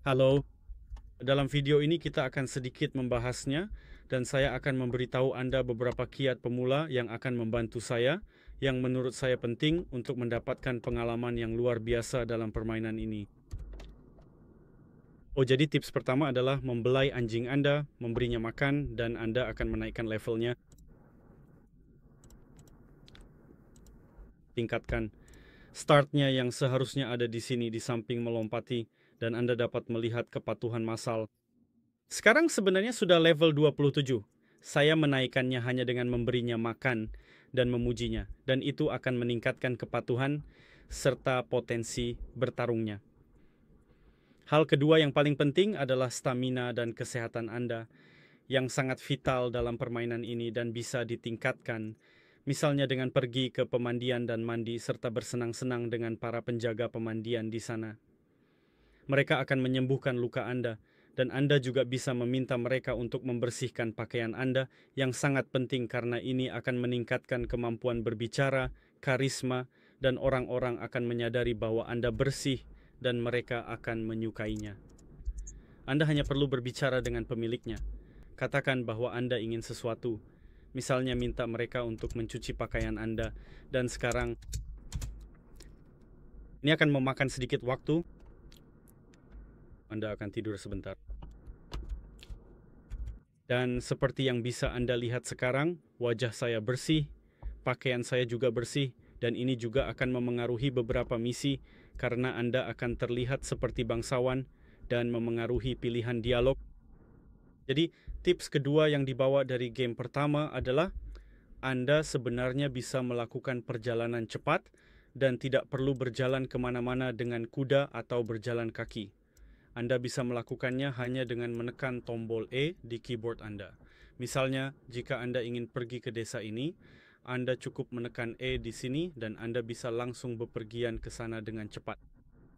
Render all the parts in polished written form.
Halo, dalam video ini kita akan sedikit membahasnya dan saya akan memberitahu Anda beberapa kiat pemula yang akan membantu saya yang menurut saya penting untuk mendapatkan pengalaman yang luar biasa dalam permainan ini. Jadi tips pertama adalah membelai anjing Anda, memberinya makan, dan Anda akan menaikkan levelnya. Tingkatkan startnya yang seharusnya ada di sini di samping melompati, dan Anda dapat melihat kepatuhan massal. Sekarang sebenarnya sudah level 27. Saya menaikkannya hanya dengan memberinya makan dan memujinya, dan itu akan meningkatkan kepatuhan serta potensi bertarungnya. Hal kedua yang paling penting adalah stamina dan kesehatan Anda yang sangat vital dalam permainan ini dan bisa ditingkatkan, misalnya dengan pergi ke pemandian dan mandi serta bersenang-senang dengan para penjaga pemandian di sana. Mereka akan menyembuhkan luka Anda, dan Anda juga bisa meminta mereka untuk membersihkan pakaian Anda yang sangat penting karena ini akan meningkatkan kemampuan berbicara, karisma, dan orang-orang akan menyadari bahwa Anda bersih dan mereka akan menyukainya. Anda hanya perlu berbicara dengan pemiliknya. Katakan bahwa Anda ingin sesuatu. Misalnya minta mereka untuk mencuci pakaian Anda. Dan sekarang, ini akan memakan sedikit waktu. Anda akan tidur sebentar. Dan seperti yang bisa Anda lihat sekarang, wajah saya bersih, pakaian saya juga bersih, dan ini juga akan memengaruhi beberapa misi karena Anda akan terlihat seperti bangsawan dan memengaruhi pilihan dialog. Jadi, tips kedua yang dibawa dari game pertama adalah Anda sebenarnya bisa melakukan perjalanan cepat dan tidak perlu berjalan kemana-mana dengan kuda atau berjalan kaki. Anda bisa melakukannya hanya dengan menekan tombol E di keyboard Anda. Misalnya, jika Anda ingin pergi ke desa ini, Anda cukup menekan E di sini dan Anda bisa langsung bepergian ke sana dengan cepat.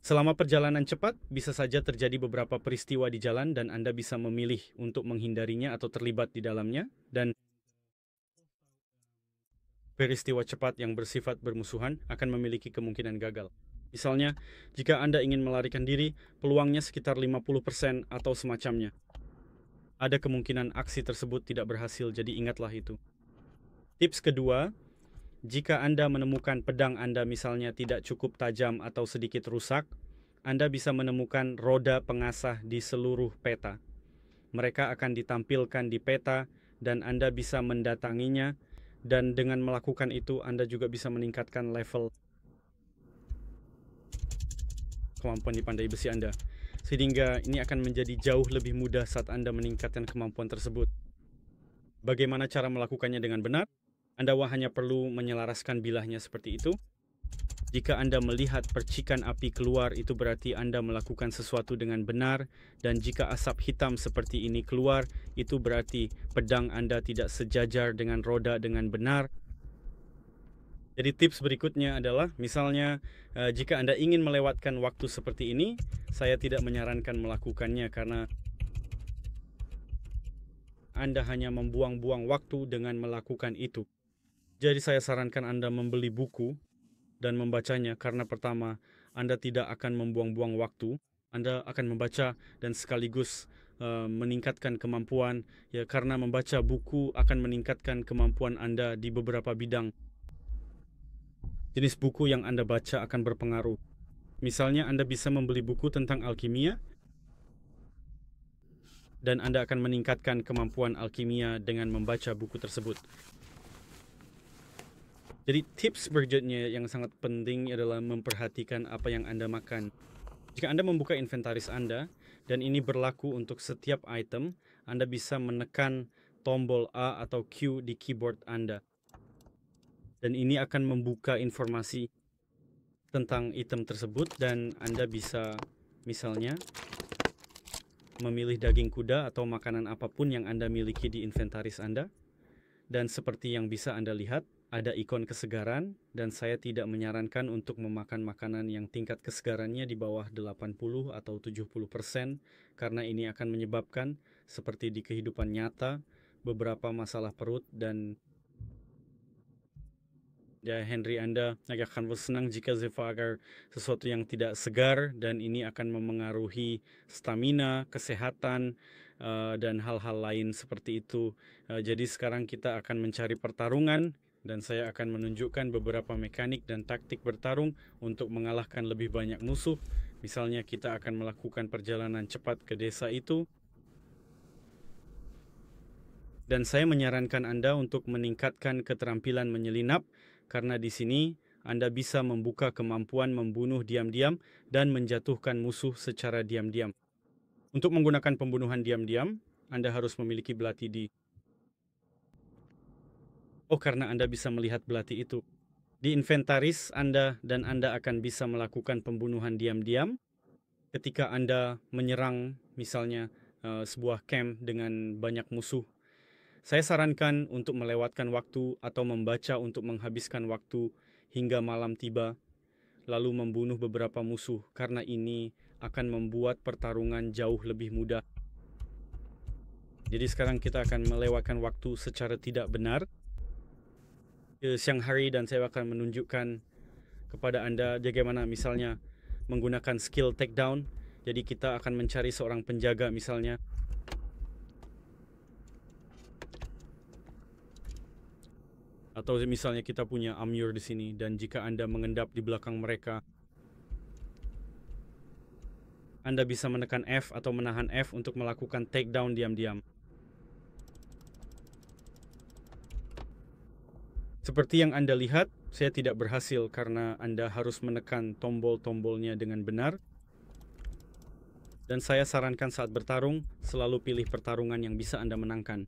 Selama perjalanan cepat, bisa saja terjadi beberapa peristiwa di jalan dan Anda bisa memilih untuk menghindarinya atau terlibat di dalamnya. Dan peristiwa cepat yang bersifat bermusuhan akan memiliki kemungkinan gagal. Misalnya, jika Anda ingin melarikan diri, peluangnya sekitar 50% atau semacamnya. Ada kemungkinan aksi tersebut tidak berhasil, jadi ingatlah itu. Tips kedua, jika Anda menemukan pedang Anda misalnya tidak cukup tajam atau sedikit rusak, Anda bisa menemukan roda pengasah di seluruh peta. Mereka akan ditampilkan di peta dan Anda bisa mendatanginya, dan dengan melakukan itu Anda juga bisa meningkatkan level kemampuan di pandai besi Anda. Sehingga ini akan menjadi jauh lebih mudah saat Anda meningkatkan kemampuan tersebut. Bagaimana cara melakukannya dengan benar? Anda hanya perlu menyelaraskan bilahnya seperti itu. Jika Anda melihat percikan api keluar, itu berarti Anda melakukan sesuatu dengan benar. Dan jika asap hitam seperti ini keluar, itu berarti pedang Anda tidak sejajar dengan roda dengan benar. Jadi tips berikutnya adalah, misalnya jika Anda ingin melewatkan waktu seperti ini, saya tidak menyarankan melakukannya karena Anda hanya membuang-buang waktu dengan melakukan itu. Jadi saya sarankan Anda membeli buku dan membacanya karena pertama, Anda tidak akan membuang-buang waktu. Anda akan membaca dan sekaligus meningkatkan kemampuan, ya, karena membaca buku akan meningkatkan kemampuan Anda di beberapa bidang. Jenis buku yang Anda baca akan berpengaruh. Misalnya Anda bisa membeli buku tentang alkimia, dan Anda akan meningkatkan kemampuan alkimia dengan membaca buku tersebut. Jadi tips berikutnya yang sangat penting adalah memperhatikan apa yang Anda makan. Jika Anda membuka inventaris Anda, dan ini berlaku untuk setiap item, Anda bisa menekan tombol A atau Q di keyboard Anda. Dan ini akan membuka informasi tentang item tersebut dan Anda bisa misalnya memilih daging kuda atau makanan apapun yang Anda miliki di inventaris Anda. Dan seperti yang bisa Anda lihat, ada ikon kesegaran dan saya tidak menyarankan untuk memakan makanan yang tingkat kesegarannya di bawah 80 atau 70% karena ini akan menyebabkan, seperti di kehidupan nyata, beberapa masalah perut dan Ya, Henry Anda akan senang jika Zeva agar sesuatu yang tidak segar, dan ini akan memengaruhi stamina, kesehatan, dan hal-hal lain seperti itu. Jadi sekarang kita akan mencari pertarungan, dan saya akan menunjukkan beberapa mekanik dan taktik bertarung untuk mengalahkan lebih banyak musuh. Misalnya kita akan melakukan perjalanan cepat ke desa itu. Dan saya menyarankan Anda untuk meningkatkan keterampilan menyelinap, karena di sini Anda bisa membuka kemampuan membunuh diam-diam dan menjatuhkan musuh secara diam-diam. Untuk menggunakan pembunuhan diam-diam, Anda harus memiliki belati di... Oh, karena Anda bisa melihat belati itu. Di inventaris Anda, dan Anda akan bisa melakukan pembunuhan diam-diam ketika Anda menyerang misalnya sebuah camp dengan banyak musuh. Saya sarankan untuk melewatkan waktu atau membaca untuk menghabiskan waktu hingga malam tiba, lalu membunuh beberapa musuh, karena ini akan membuat pertarungan jauh lebih mudah. Jadi sekarang kita akan melewatkan waktu secara tidak benar siang hari, dan saya akan menunjukkan kepada Anda bagaimana misalnya menggunakan skill takedown. Jadi kita akan mencari seorang penjaga misalnya. Atau misalnya kita punya Amur di sini, dan jika Anda mengendap di belakang mereka, Anda bisa menekan F atau menahan F untuk melakukan takedown diam-diam. Seperti yang Anda lihat, saya tidak berhasil karena Anda harus menekan tombol-tombolnya dengan benar. Dan saya sarankan saat bertarung, selalu pilih pertarungan yang bisa Anda menangkan.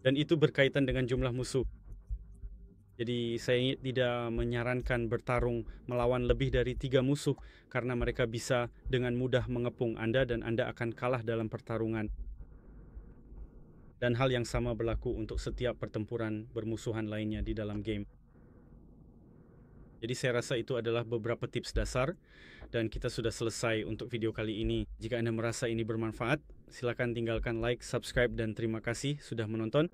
Dan itu berkaitan dengan jumlah musuh. Jadi saya tidak menyarankan bertarung melawan lebih dari 3 musuh, karena mereka bisa dengan mudah mengepung Anda dan Anda akan kalah dalam pertarungan. Dan hal yang sama berlaku untuk setiap pertempuran bermusuhan lainnya di dalam game. Jadi saya rasa itu adalah beberapa tips dasar, dan kita sudah selesai untuk video kali ini. Jika Anda merasa ini bermanfaat, silakan tinggalkan like, subscribe, dan terima kasih sudah menonton.